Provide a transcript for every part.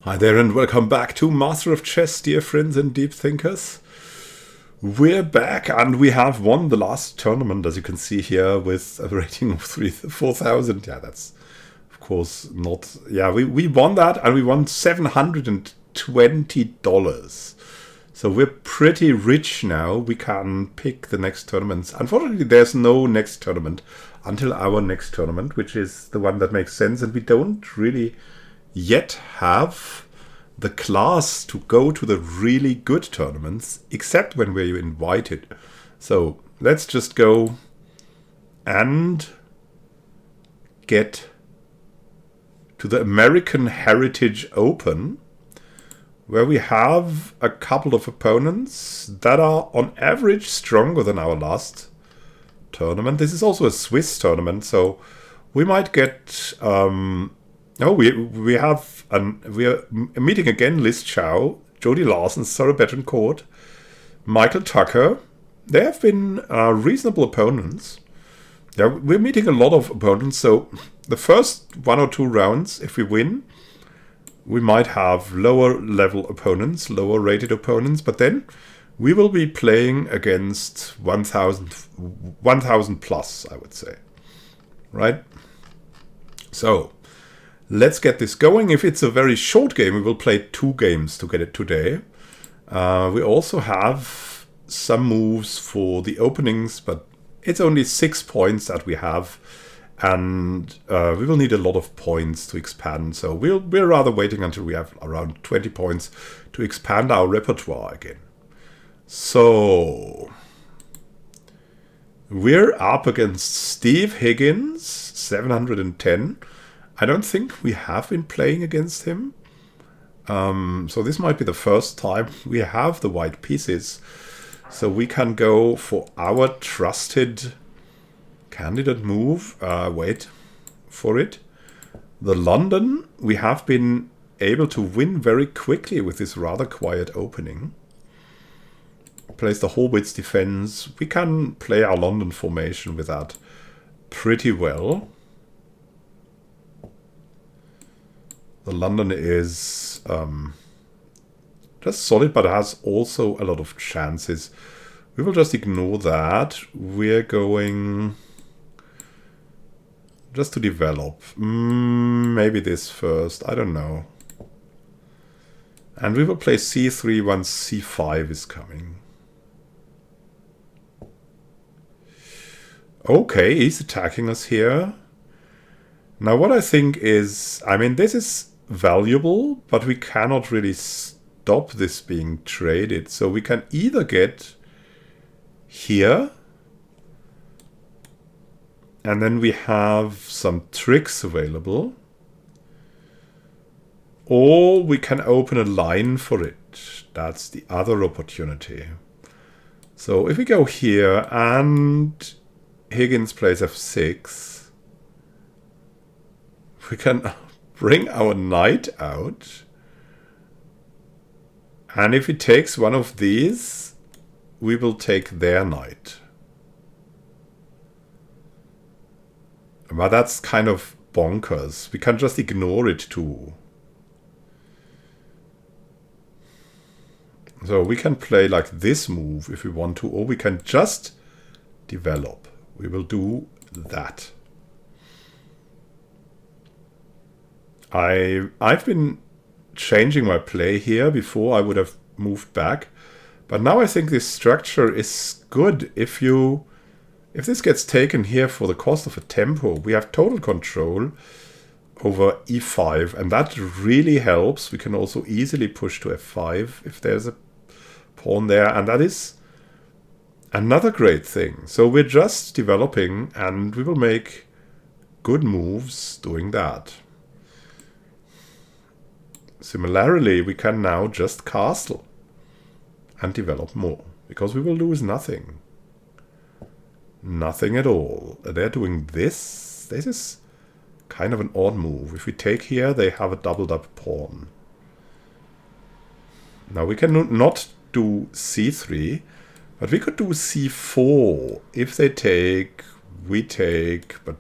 Hi there and welcome back to Master of Chess, dear friends and deep thinkers. We're back and we have won the last tournament, as you can see here, with a rating of 4,000. Yeah, that's of course not... Yeah, we won that and we won $720. So we're pretty rich now. We can pick the next tournaments. Unfortunately, there's no next tournament until our next tournament, which is the one that makes sense. And we don't really yet have the class to go to the really good tournaments, except when we're invited. So let's just go and get to the American Heritage Open, where we have a couple of opponents that are on average stronger than our last tournament. This is also a Swiss tournament, so we might get... we are meeting again Liz Chow, Jody Larson, Sarah Betancourt, Michael Tucker. They have been reasonable opponents. Yeah, we're meeting a lot of opponents, so the first 1 or 2 rounds, if we win, we might have lower level opponents, lower rated opponents, but then we will be playing against 1,000 plus, I would say. Right? So let's get this going. If it's a very short game, we will play 2 games to get it today. We also have some moves for the openings, but it's only 6 points that we have. And we will need a lot of points to expand. So we're rather waiting until we have around 20 points to expand our repertoire again. So we're up against Steve Higgins, 710. I don't think we have been playing against him. So this might be the first time we have the white pieces. So we can go for our trusted candidate move. Wait for it. The London, we have been able to win very quickly with this rather quiet opening. Plays the Horwitz Defense. We can play our London formation with that pretty well. The London is just solid, but has also a lot of chances. We will just ignore that. We're going just to develop. Maybe this first. I don't know. And we will play c3 once c5 is coming. Okay, he's attacking us here. Now what I think is, I mean, this is valuable, but we cannot really stop this being traded. So we can either get here, and then we have some tricks available, or we can open a line for it. That's the other opportunity. So if we go here and Higgins plays f6, we can bring our knight out. And if he takes one of these, we will take their knight. But that's kind of bonkers. We can just ignore it too. So we can play like this move if we want to, or we can just develop. We will do that. I've been changing my play here. Before I would have moved back, but now I think this structure is good. If this gets taken here for the cost of a tempo, we have total control over e5, and that really helps. We can also easily push to f5 if there's a pawn there, and that is another great thing. So we're just developing, and we will make good moves doing that. Similarly, we can now just castle and develop more, because we will lose nothing. Nothing at all. They're doing this. This is kind of an odd move. If we take here, they have a doubled up pawn. Now we can not do c3, but we could do c4. If they take, we take, but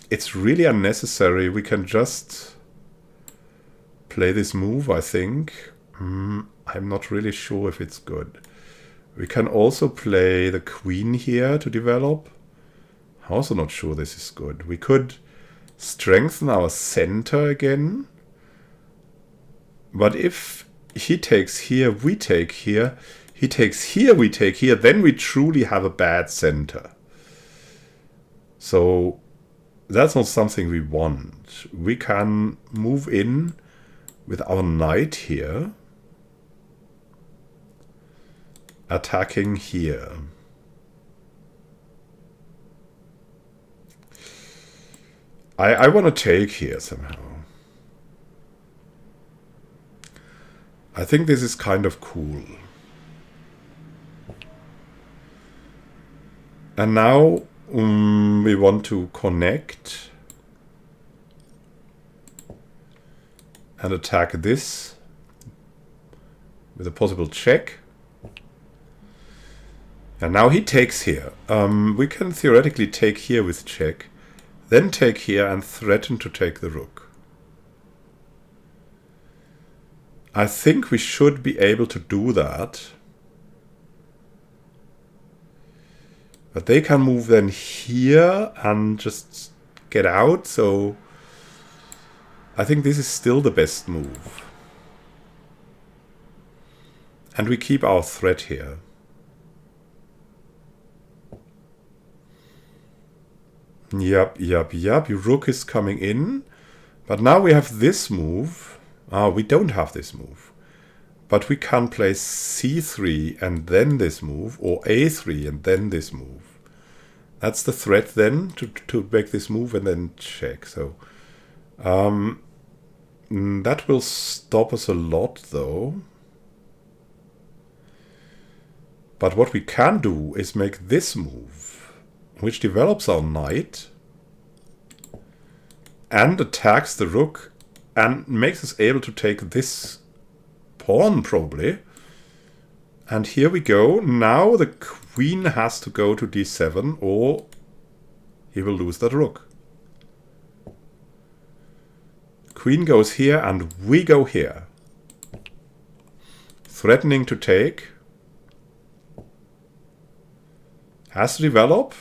it's really unnecessary. We can just play this move, I think. I'm not really sure if it's good. We can also play the queen here to develop. I'm also not sure this is good. We could strengthen our center again. But if he takes here, we take here. He takes here, we take here. Then we truly have a bad center. So that's not something we want. We can move in with our knight here. Attacking here. I want to take here somehow. I think this is kind of cool. And now we want to connect and attack this with a possible check. And now he takes here. We can theoretically take here with check, then take here and threaten to take the rook. I think we should be able to do that. But they can move then here and just get out, so I think this is still the best move. And we keep our threat here. Yep. Your rook is coming in. But now we have this move. We don't have this move. But we can play c3 and then this move, or a3 and then this move. That's the threat then, to make this move and then check. So that will stop us a lot though. But what we can do is make this move, which develops our knight and attacks the rook and makes us able to take this pawn probably. And here we go. Now the queen has to go to d7 or he will lose that rook. Queen goes here and we go here. Threatening to take. Has to develop.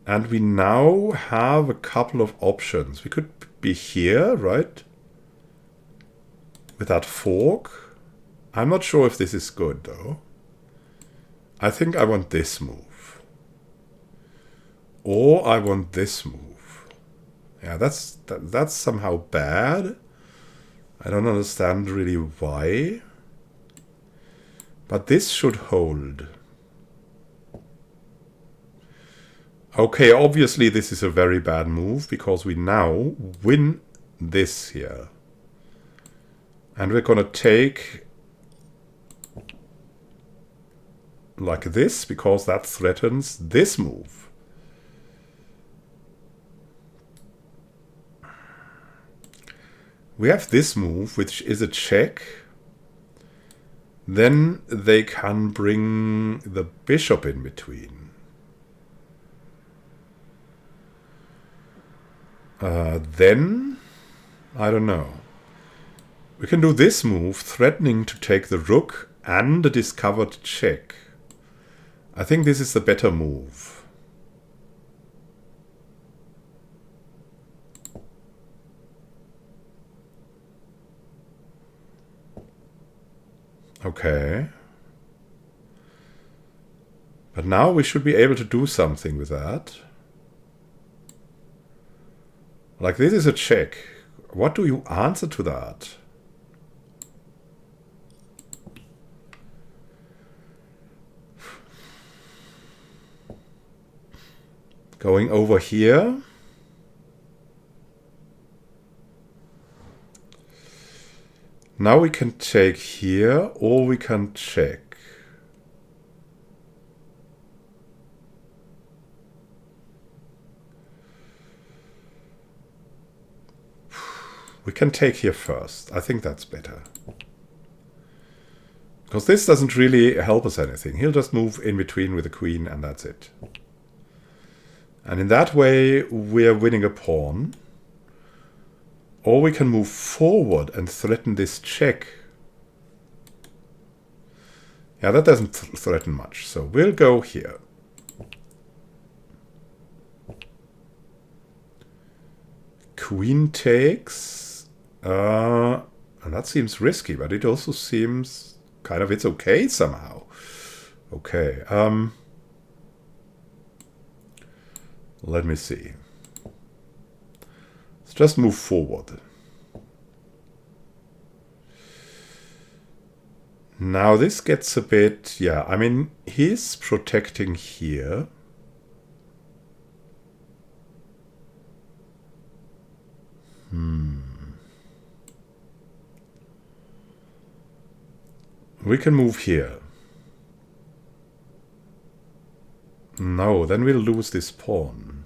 And we now have a couple of options. We could be here, right? With that fork. I'm not sure if this is good though. I think I want this move. Or I want this move. Yeah, that's somehow bad. I don't understand really why. But this should hold. Okay, obviously this is a very bad move because we now win this here. And we're gonna take like this because that threatens this move. We have this move, which is a check. Then they can bring the bishop in between. Then, I don't know. We can do this move, threatening to take the rook and a discovered check. I think this is the better move. Okay. But now we should be able to do something with that. Like this is a check. What do you answer to that? Going over here. Now we can take here or we can check. We can take here first. I think that's better. Because this doesn't really help us anything. He'll just move in between with the queen and that's it. And in that way, we're winning a pawn. Or we can move forward and threaten this check. Yeah, that doesn't threaten much. So we'll go here. Queen takes. And that seems risky, but it also seems kind of it's okay somehow. Okay. Let me see. Let's just move forward. Now this gets a bit, yeah, I mean, he's protecting here. We can move here. No, then we'll lose this pawn.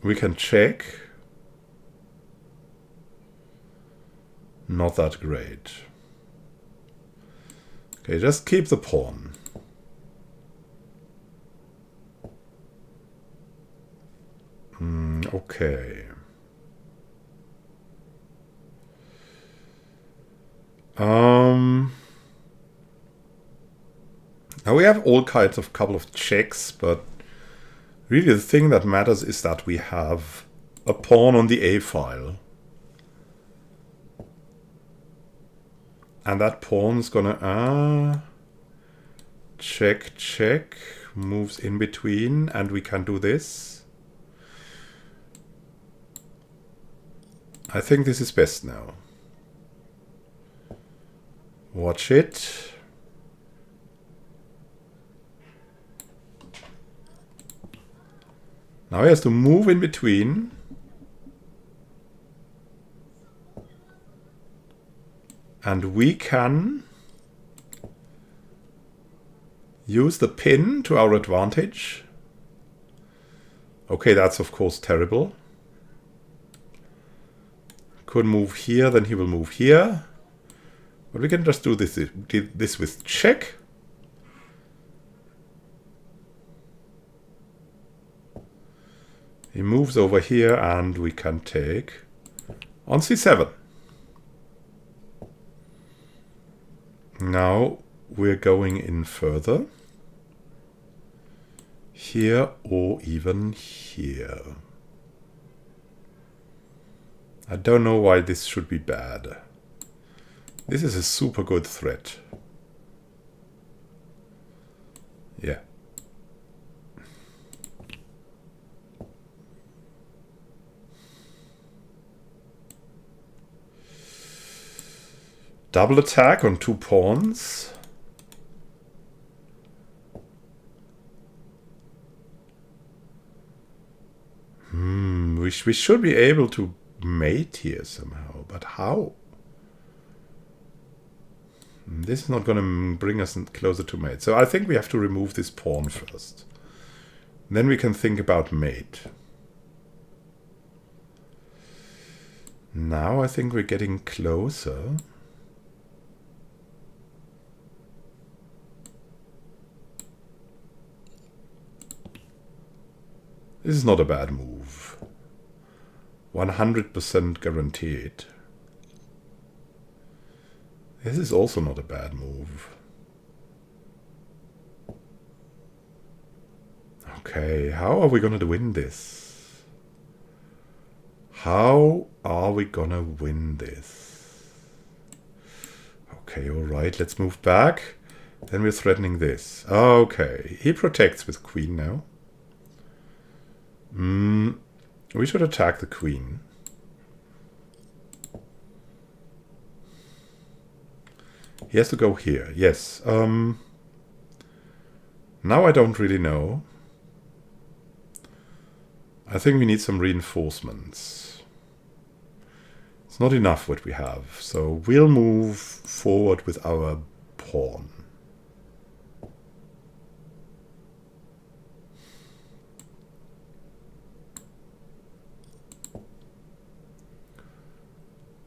We can check. Not that great. Okay, just keep the pawn. Okay. Now we have all kinds of couple of checks, but really the thing that matters is that we have a pawn on the A file. And that pawn's gonna check, check, moves in between, and we can do this. I think this is best now. Watch it. Now he has to move in between. And we can use the pin to our advantage. Okay, that's of course terrible. Could move here, then he will move here. But we can just do this with check. He moves over here and we can take on c7. Now we're going in further. Here or even here. I don't know why this should be bad. This is a super good threat. Yeah. Double attack on 2 pawns. We should be able to mate here somehow, but how? This is not going to bring us closer to mate. So I think we have to remove this pawn first. Then we can think about mate. Now I think we're getting closer. This is not a bad move. 100% guaranteed. This is also not a bad move. Okay, how are we going to win this? How are we going to win this? Okay, alright, let's move back. Then we're threatening this. Okay, he protects with queen now. We should attack the queen. He has to go here. Yes. Now I don't really know. I think we need some reinforcements. It's not enough what we have. So we'll move forward with our pawn.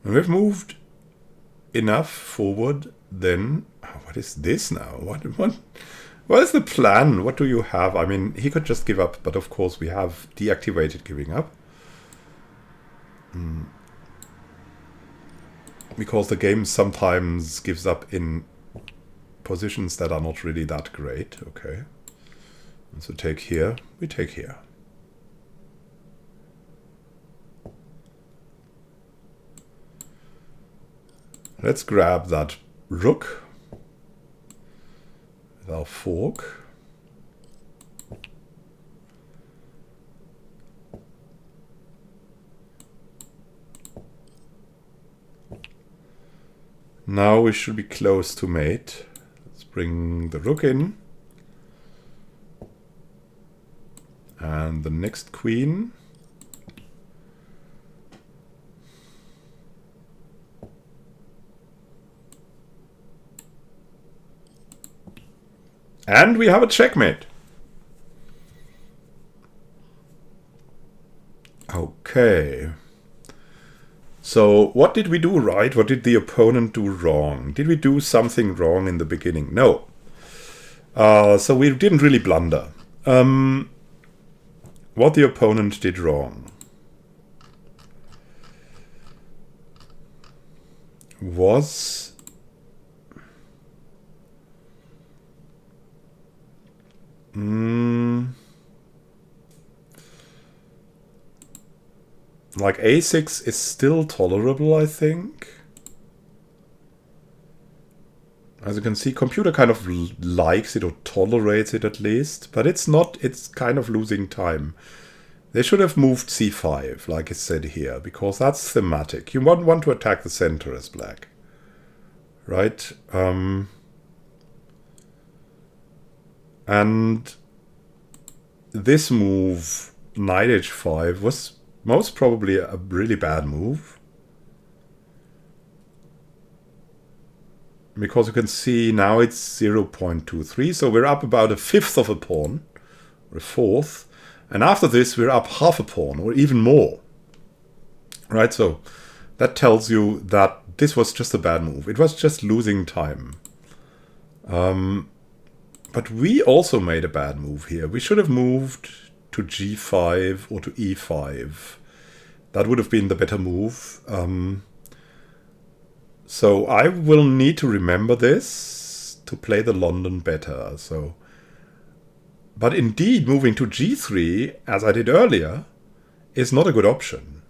And we've moved enough forward, then what is this now? What What is the plan? What do you have? I mean, he could just give up, but of course we have deactivated giving up. Because the game sometimes gives up in positions that are not really that great. Okay. So take here, we take here. Let's grab that rook with our fork. Now we should be close to mate. Let's bring the rook in. And the next queen. And we have a checkmate. Okay. So what did we do right? What did the opponent do wrong? Did we do something wrong in the beginning? No. So we didn't really blunder. What the opponent did wrong was like a6 is still tolerable, I think. As you can see, computer kind of likes it or tolerates it at least, but it's not, it's kind of losing time. They should have moved c5, like I said here, because that's thematic. You want to attack the center as black, right? And this move, knight h5, was most probably a really bad move. Because you can see now it's 0.23, so we're up about a fifth of a pawn, or a fourth. And after this, we're up half a pawn, or even more. Right, so that tells you that this was just a bad move. It was just losing time. But we also made a bad move here. We should have moved to g5 or to e5. That would have been the better move. So I will need to remember this to play the London better. So, but indeed, moving to g3, as I did earlier, is not a good option.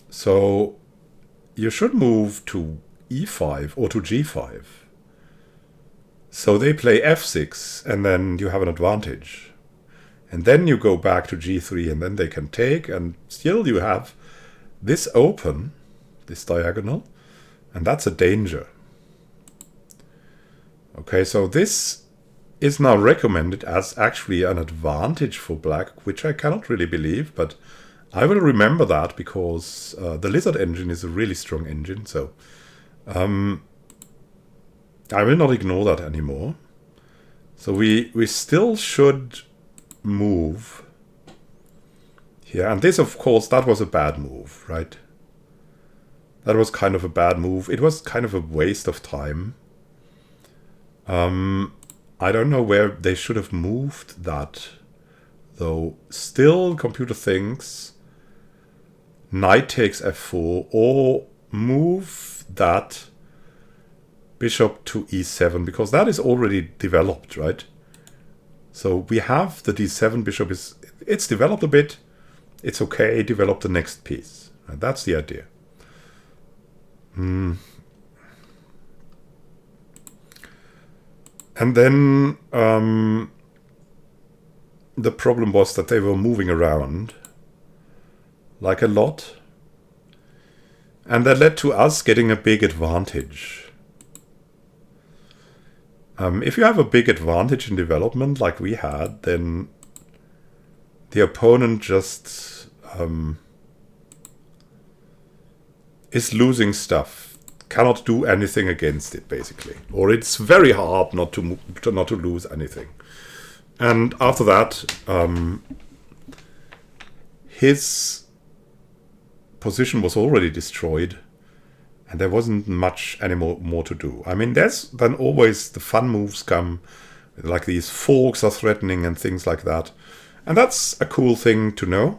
So you should move to e5 or to g5. So they play f6, and then you have an advantage. And then you go back to g3, and then they can take, and still you have this open, this diagonal, and that's a danger. Okay, so this is now recommended as actually an advantage for black, which I cannot really believe, but I will remember that because the Lizard engine is a really strong engine, so I will not ignore that anymore. So we still should move here. And this, of course, that was a bad move, right? That was kind of a bad move. It was kind of a waste of time. I don't know where they should have moved that, though. Still, computer thinks knight takes f4, or move that bishop to e7, because that is already developed, right? So we have the d7 bishop it's developed a bit. It's okay, develop the next piece. And that's the idea. And then the problem was that they were moving around like a lot. And that led to us getting a big advantage. If you have a big advantage in development like we had, then the opponent just is losing stuff, cannot do anything against it, basically. Or it's very hard not to lose anything. And after that, his position was already destroyed, And there wasn't much more to do. I mean, there's then always the fun moves come, like these forks are threatening and things like that. And that's a cool thing to know.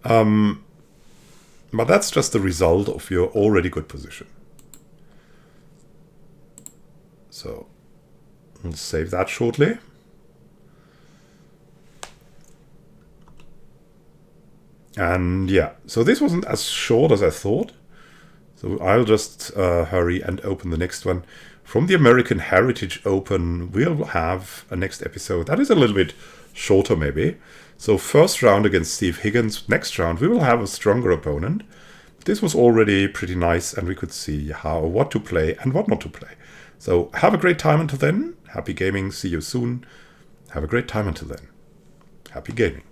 But that's just the result of your already good position. So we'll save that shortly. And yeah, so this wasn't as short as I thought. So I'll just hurry and open the next one. From the American Heritage Open, we'll have a next episode. That is a little bit shorter maybe. So first round against Steve Higgins. Next round, we will have a stronger opponent. This was already pretty nice, and we could see what to play and what not to play. So have a great time until then. Happy gaming. See you soon. Have a great time until then. Happy gaming.